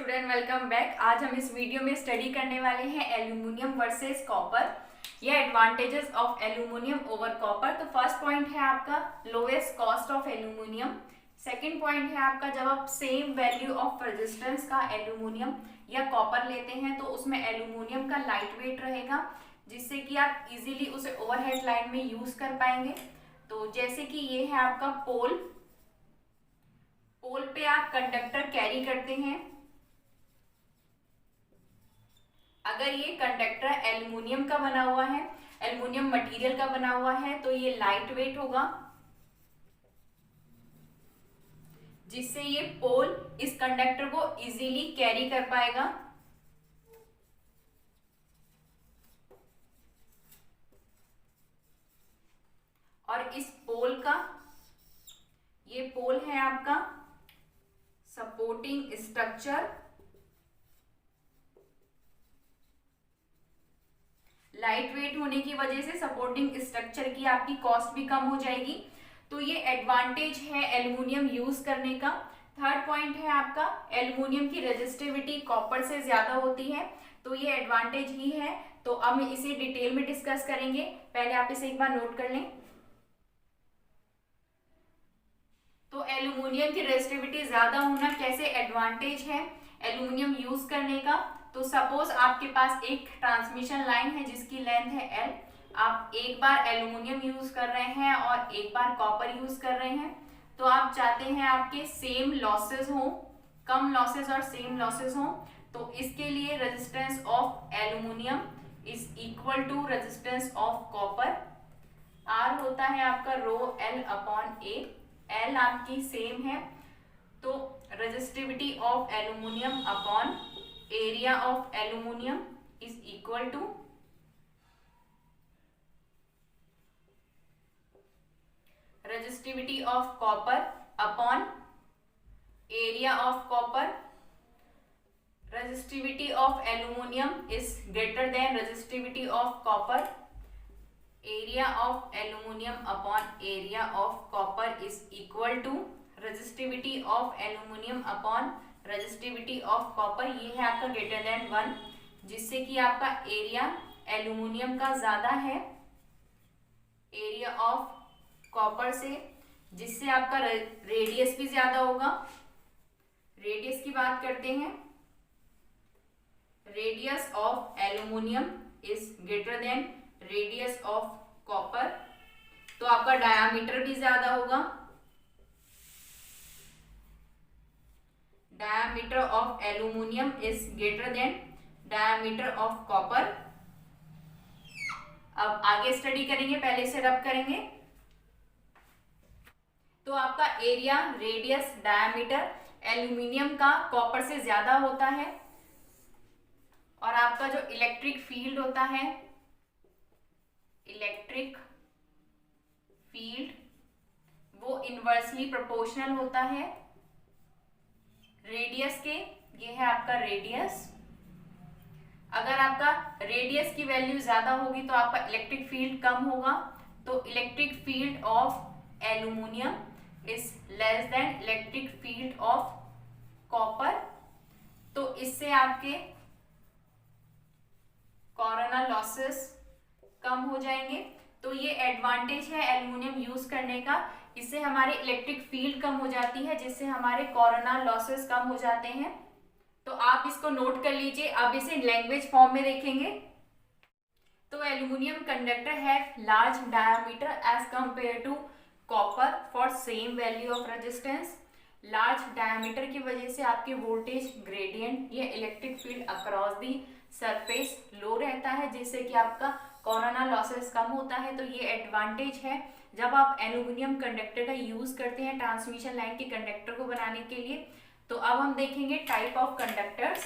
Student, welcome back. आज हम इस वीडियो में स्टडी करने वाले हैं एल्यूमिनियम वर्सेस कॉपर या advantages of aluminium over copper. तो फर्स्ट पॉइंट है आपका lowest cost of aluminium. Second point है आपका जब आप सेम वैल्यू ऑफ रेजिस्टेंस का एल्यूमिनियम या कॉपर लेते हैं तो उसमें एल्यूमिनियम का लाइट वेट रहेगा, जिससे कि आप इजीली उसे ओवरहेड लाइन में यूज कर पाएंगे। तो जैसे कि ये है आपका पोल पे आप कंडक्टर कैरी करते हैं। अगर ये कंडक्टर एल्युमिनियम का बना हुआ है, एल्युमिनियम मटेरियल का बना हुआ है, तो ये लाइट वेट होगा, जिससे ये पोल इस कंडक्टर को इजीली कैरी कर पाएगा। और इस पोल का, ये पोल है आपका सपोर्टिंग स्ट्रक्चर। लाइट वेट होने की वजह से सपोर्टिंग स्ट्रक्चर की आपकी कॉस्ट भी कम हो जाएगी। तो ये एडवांटेज है एल्युमिनियम यूज करने का। थर्ड पॉइंट है आपका एल्युमिनियम की रेजिस्टिविटी कॉपर से ज्यादा होती है, तो ये एडवांटेज ही है। तो अब हम इसे डिटेल में डिस्कस करेंगे। पहले आप इसे एक बार नोट कर लें। तो एल्युमिनियम की रेजिस्टिविटी ज्यादा होना कैसे एडवांटेज है एल्युमिनियम यूज करने का। तो सपोज आपके पास एक ट्रांसमिशन लाइन है जिसकी लेंथ है L। आप एक बार एल्युमिनियम यूज कर रहे हैं और एक बार कॉपर यूज कर रहे हैं, तो आप चाहते हैं आपके सेम लॉसेस हो, कम लॉसेस और सेम लॉसेस हो। तो इसके लिए resistance of aluminium is equal to resistance of copper. R होता है आपका rho L upon A। L आपकी सेम है, तो resistivity of aluminium upon area of aluminium is equal to resistivity of copper upon area of copper. Resistivity of aluminium is greater than resistivity of copper. Area of aluminium upon area of copper is equal to resistivity of aluminium upon resistivity of copper. ये है आपका greater than 1, जिससे कि आपका area aluminium का ज्यादा है area of copper से, जिससे आपका रेडियस भी ज्यादा होगा। रेडियस की बात करते हैं। Radius of aluminium is greater then radius of copper, तो आपका डायामीटर भी ज्यादा होगा। Diameter of aluminium is greater then diameter of copper. अब आगे स्टडी करेंगे, पहले इसे रब करेंगे। तो आपका एरिया, रेडियस, डायामीटर एल्युमिनियम का कॉपर से ज्यादा होता है, और आपका जो इलेक्ट्रिक फील्ड होता है, इलेक्ट्रिक फील्ड, वो इनवर्सली प्रोपोर्शनल होता है रेडियस के। ये है आपका रेडियस। अगर आपका रेडियस की वैल्यू ज्यादा होगी तो आपका इलेक्ट्रिक फील्ड कम होगा। तो electric field of aluminium is less than electric field of copper. तो इससे आपके कोरोना लॉसेस कम हो जाएंगे। तो ये एडवांटेज है एल्युमिनियम यूज करने का। इससे हमारे इलेक्ट्रिक फील्ड कम हो जाती है, जिससे हमारे कोरोना लॉसेस कम हो जाते हैं। तो आप इसको नोट कर लीजिए। अब इसे लैंग्वेज फॉर्म में देखेंगे। तो aluminium conductor have large diameter as compare to copper for same value of resistance. Large diameter की वजह से आपके वोल्टेज ग्रेडियंट या electric field across the surface low रहता है, जिससे कि आपका कोरोना लॉसेस कम होता है। तो ये एडवांटेज है जब आप एल्युमिनियम कंडक्टर का यूज करते हैं ट्रांसमिशन लाइन के कंडक्टर को बनाने के लिए। तो अब हम देखेंगे type of conductors.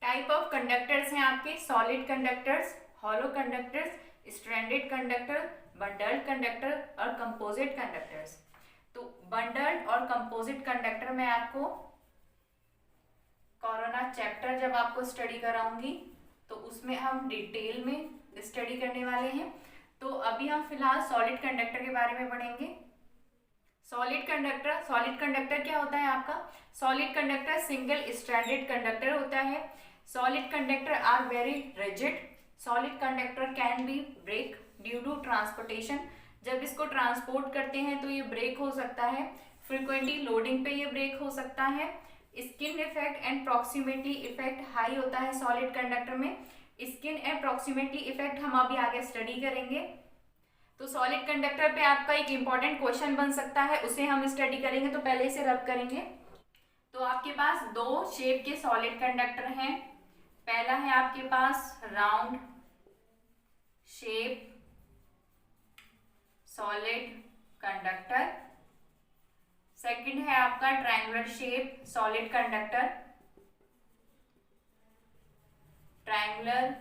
Type of conductors हैं आपके solid conductors, hollow conductors, stranded conductor, bundled conductor और कंपोजिट कंडक्टर्स। तो बंडल्ड और कंपोजिट कंडक्टर में आपको कोरोना चैप्टर जब आपको स्टडी कराऊंगी तो उसमें हम डिटेल में स्टडी करने वाले हैं। तो अभी हम फिलहाल सॉलिड कंडक्टर के बारे में पढ़ेंगे। सॉलिड कंडक्टर क्या होता है आपका? Solid conductor single stranded conductor होता है। Solid conductor are very rigid. Solid conductor can be break due to transportation. जब इसको ट्रांसपोर्ट करते हैं तो ये ब्रेक हो सकता है। फ्रिक्वेंटली लोडिंग पे ये ब्रेक हो सकता है। Skin effect and proximity effect high होता है सॉलिड कंडक्टर में। स्किन एंड प्रॉक्सिमिटी इफेक्ट हम अभी आगे स्टडी करेंगे। तो सॉलिड कंडक्टर पे आपका एक इम्पॉर्टेंट क्वेश्चन बन सकता है, उसे हम स्टडी करेंगे। तो पहले इसे रब करेंगे। तो आपके पास दो शेप के सॉलिड कंडक्टर हैं। पहला है आपके पास round shape solid conductor. Second है आपका triangular shape solid conductor. Triangular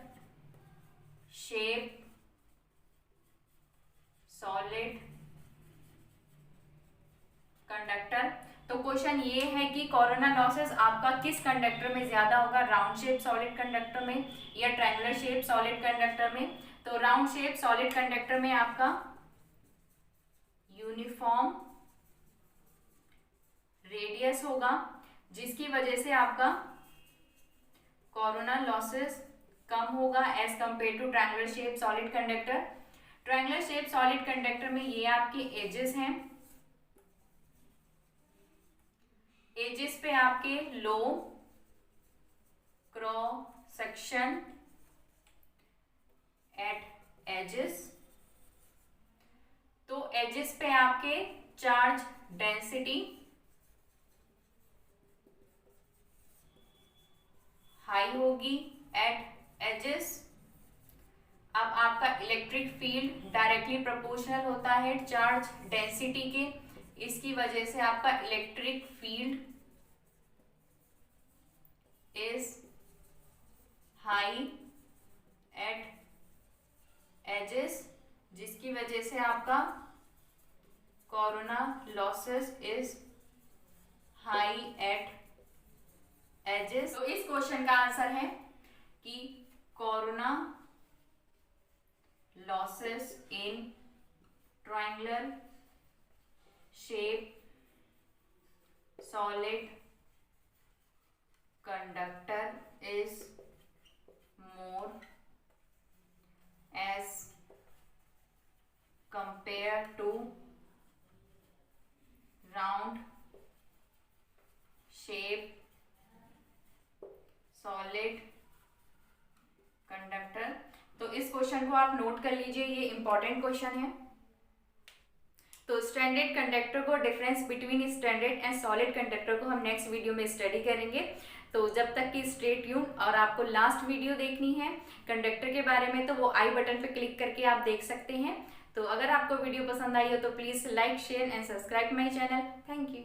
shape solid conductor. तो क्वेश्चन ये है कि कोरोना लॉसेस आपका किस कंडक्टर में ज्यादा होगा, राउंड शेप सॉलिड कंडक्टर में या ट्रायंगुलर शेप सॉलिड कंडक्टर में? तो राउंड शेप सॉलिड कंडक्टर में आपका यूनिफॉर्म रेडियस होगा, जिसकी वजह से आपका कोरोना लॉसेस कम होगा as compare to triangular shape solid conductor. Triangular shape solid conductor में ये आपके एजेस हैं। एजेस पे आपके low cross section at edges. तो एजेस पे आपके चार्ज डेंसिटी हाई होगी एट एजेस। अब आपका इलेक्ट्रिक फील्ड डायरेक्टली प्रोपोर्शनल होता है चार्ज डेंसिटी के, इसकी वजह से आपका electric field is high at edges, जिसकी वजह से आपका corona losses is high at edges. तो इस क्वेश्चन का आंसर है कि corona losses in triangular shape solid conductor is more as compared to round shape solid conductor. तो इस क्वेश्चन को आप नोट कर लीजिए, ये इंपॉर्टेंट क्वेश्चन है। तो स्ट्रैंडेड कंडक्टर को, difference between stranded and solid conductor को हम नेक्स्ट वीडियो में स्टडी करेंगे। तो जब तक कि स्टे ट्यून, और आपको लास्ट वीडियो देखनी है कंडक्टर के बारे में तो वो आई बटन पे क्लिक करके आप देख सकते हैं। तो अगर आपको वीडियो पसंद आई हो तो please like share and subscribe my channel. Thank you.